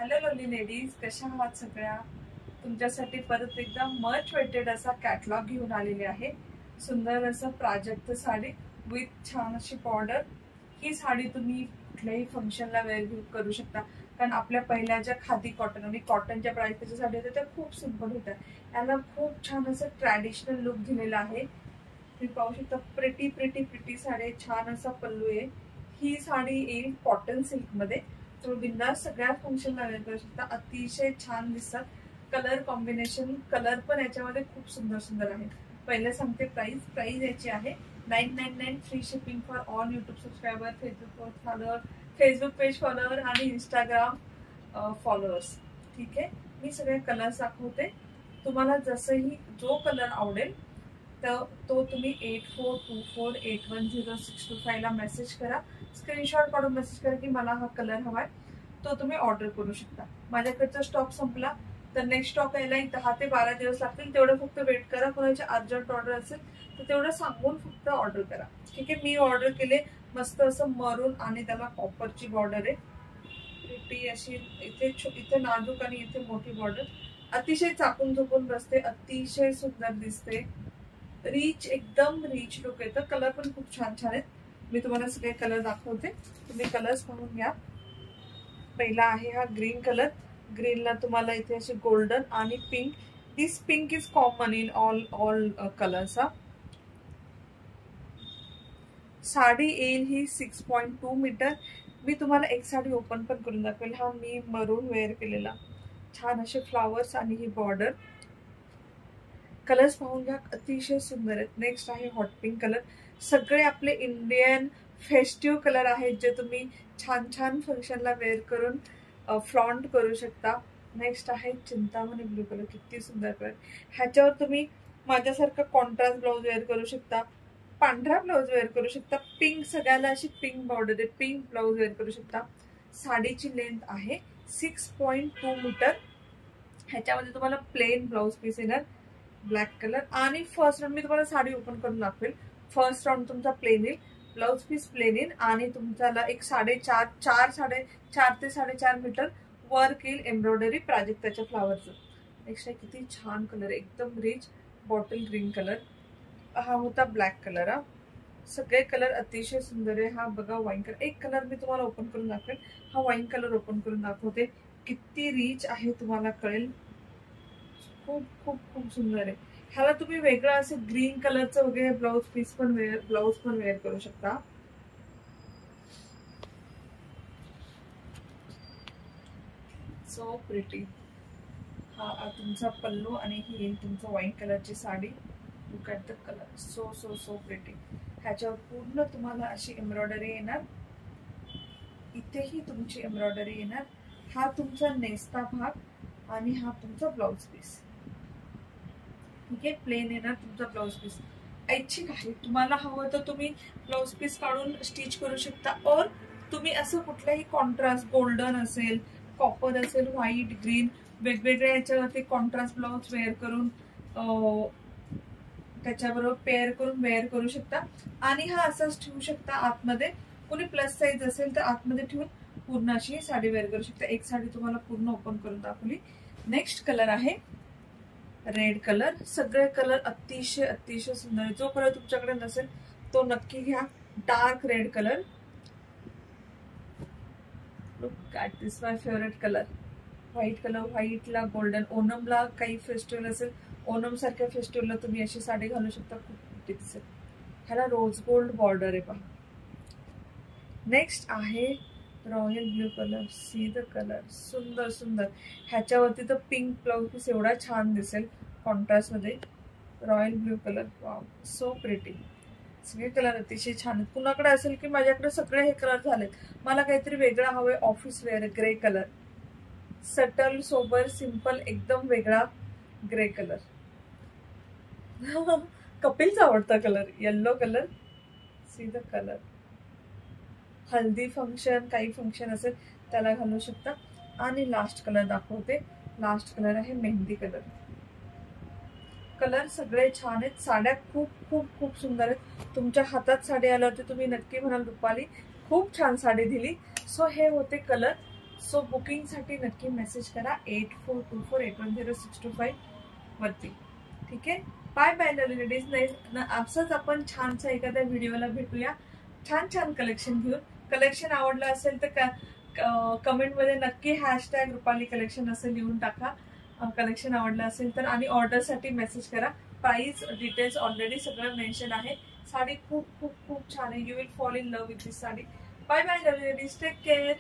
Hello lovely ladies, कशा आहात सगळ्या? तुमच्यासाठी परत एकदा मच वेटेड असा कॅटलॉग घेऊन आलेले आहे. सुंदर असं प्राजक्त साडी विथ छान अशी बॉर्डर. ही साडी तुम्ही कुठल्याही फंक्शनला वेअर करू शकता, कारण आपल्या पहिल्या ज्या खादी कॉटन आणि कॉटनच्या प्राइसच्या साडी होत्या त्या खूप सिंपल होत्या. याला खूप छान असं ट्रॅडिशनल लुक दिलेला आहे. तुम्ही पाहू शकता प्रिटी प्रिटी प्रिटी साडी, छान असा पल्लू आहे. ही साडी येईल कॉटन सिल्क मध्ये. तुम्ही बिंदास सगळ्या फंक्शनला वेअर करू शकता. अतिशय छान दिसतात. कलर कॉम्बिनेशन, कलर पण याच्यामध्ये खूप सुंदर सुंदर आहे. पहिले सांगते प्राइस याची आहे 999 free shipping for all YouTube subscriber, Facebook page follower आणि इंस्टाग्राम फॉलोअर्स. ठीक आहे, मी सगळे कलर्स दाखवते. तुम्हाला जसंही जो कलर आवडेल तर तो तुम्ही 8424810625 ला मेसेज करा. स्क्रीनशॉट काढून मेसेज करा की मला हा कलर हवाय, तो तुम्ही ऑर्डर करू शकता. माझ्याकडचा स्टॉक संपला तर नेक्स्ट स्टॉक यायला 10 ते 12 दिवस लागतील. तेवढं फक्त वेट करा. कोणाची अर्जंट ऑर्डर असेल तर तेवढं सांगून फक्त ऑर्डर करा. ठीक आहे, मी ऑर्डर केले मस्त असं मरून आणि त्याला कॉपरची बॉर्डर आहे. प्रिटी अशी इथे नाजूक आणि इथे मोठी बॉर्डर. अतिशय चापून झोपून बसते, अतिशय सुंदर दिसते. रिच, एकदम रिच लुक येतं. कलर पण खूप छान छान आहेत. मी तुम्हाला सगळे कलर दाखवते, तुम्ही कलर्स पाहून घ्या. पहिला आहे हा ग्रीन कलर. ग्रीनला तुम्हाला इथे असे गोल्डन आणि pink. This pink is common in all colours. Sari येईल ही 6.2 मीटर. मी तुम्हाला एक साडी ओपन पण करून दाखवेल. हा मी मरून वेअर केलेला, छान असे फ्लावर्स आणि ही बॉर्डर. कलर्स पाहून घ्या, अतिशय सुंदर आहेत. नेक्स्ट आहे हॉट पिंक कलर. सगळे आपले इंडियन फेस्टिव्ह कलर आहेत जे तुम्ही छान छान फंक्शनला वेअर करून फ्लॉन्ट करू शकता. नेक्स्ट आहे चिंतामणी ब्लू कलर. किती सुंदर कलर. ह्याच्यावर तुम्ही माझ्यासारखं कॉन्ट्रास्ट ब्लाउज वेअर करू शकता, पांढरा ब्लाउज वेअर करू शकता. पिंक, सगळ्याला अशी पिंक बॉर्डर आहे, पिंक ब्लाउज वेअर करू शकता. साडीची लेंथ आहे 6.2 मीटर. ह्याच्यामध्ये तुम्हाला प्लेन ब्लाउज पीस येणार ब्लॅक कलर. आणि फर्स्ट राऊंड मी तुम्हाला साडी ओपन करून दाखवेल. फर्स्ट राऊंड तुमचा प्लेन येईल, ब्लाउज पीस प्लेन येईल आणि तुमच्याला एक 4.5 ते 4.5 मीटर वर्क येईल एम्ब्रॉयडरी प्राजक्ताच्या फ्लावरचं. नेक्स्ट आहे किती छान कलर, एकदम रिच बॉटल ग्रीन कलर. हा होता ब्लॅक कलर. सगळे कलर अतिशय सुंदर आहे. हा बघा वाईन कलर. एक कलर मी तुम्हाला ओपन करून दाखवेल. हा वाईन कलर ओपन करून दाखवते. किती रिच आहे तुम्हाला कळेल. खूप खूप खूप सुंदर आहे. ह्याला तुम्ही वेगळं असं ग्रीन कलरचं वगैरे ब्लाउज पीस पण वेअर करू शकता. So pretty. हा तुमचा पल्लू आणि ही येईल तुमचं वाईन कलरची sari. Look at the colour, so so so pretty. ह्याच्यावर पूर्ण तुम्हाला अशी एम्ब्रॉयडरी येणार. इथेही तुमची एम्ब्रॉयडरी येणार. हा तुमचा नेस्ता भाग आणि हा तुमचा ब्लाउज पीस. ठीक आहे, प्लेन येणार तुमचा ब्लाउज पीस. ऐच्छिक आहे, तुम्हाला हवं तर तुम्ही ब्लाउज पीस काढून स्टिच करू शकता. और तुम्ही असं कुठल्याही कॉन्ट्रास्ट, गोल्डन असेल, कॉपर असेल, व्हाईट, ग्रीन, वेगवेगळ्या याच्यावरती कॉन्ट्रास्ट ब्लाउज वेअर करून त्याच्याबरोबर पेअर करून वेअर करू शकता. आणि हा असाच ठेवू शकता आतमध्ये. कोणी प्लस साईज असेल तर आतमध्ये ठेवून पूर्ण अशी साडी वेअर करू शकता. एक साडी तुम्हाला पूर्ण ओपन करून दाखवली. नेक्स्ट कलर आहे रेड कलर. सगळे कलर अतिशय अतिशय सुंदर आहे. जो कलर तुमच्याकडे नसेल तो नक्की घ्या. Dark red colour. Look at this, my favourite colour. White colour, व्हाईटला गोल्डन. ओणमला काही फेस्टिवल असेल, ओणम सारख्या फेस्टिवलला तुम्ही अशी साडी घालू शकता, खूप मोठी दिसेल. ह्याला रोज गोल्ड बॉर्डर आहे पहा. नेक्स्ट आहे royal blue colour. See the colour, सुंदर सुंदर. ह्याच्यावरती तर पिंक ब्लाउज पीस एवढा छान दिसेल कॉन्ट्रास्ट मध्ये. Royal blue colour, wow, so pretty. सगळे कलर अतिशय छान आहेत. कुणाकडे असेल की माझ्याकडे सगळे हे कलर झालेत, मला काहीतरी वेगळा हवंय, office wear. Grey colour, subtle, sober, simple, एकदम वेगळा ग्रे कलर. कपिलचा आवडता colour yellow colour. See the colour. Haldi function, काही फंक्शन असेल त्याला घालू शकता. आणि लास्ट कलर दाखवते. लास्ट कलर आहे मेहंदी कलर. कलर सगळे छान आहेत. साड्या खूप खूप खूप सुंदर आहेत. तुमच्या हातात साडी आल्यावरती तुम्ही नक्की म्हणाल रुपाली खूप छान साडी दिली. सो हे होते कलर. सो बुकिंगसाठी नक्की मेसेज करा 8424810625 वरती. ठीक आहे. Bye bye lovely ladies. नाही असंच आपण छानसा एखाद्या व्हिडिओला भेटूया छान छान कलेक्शन घेऊन. कलेक्शन आवडलं असेल तर कमेंटमध्ये नक्की हॅशटॅग रुपाली कलेक्शन असं लिहून टाका कलेक्शन आवडलं असेल तर. आणि ऑर्डरसाठी मेसेज करा. प्राइस डिटेल्स ऑलरेडी सगळं मेन्शन आहे. साडी खूप खूप खूप छान आहे. You will fall in love with this sari. Bye bye lovely ladies. Take care.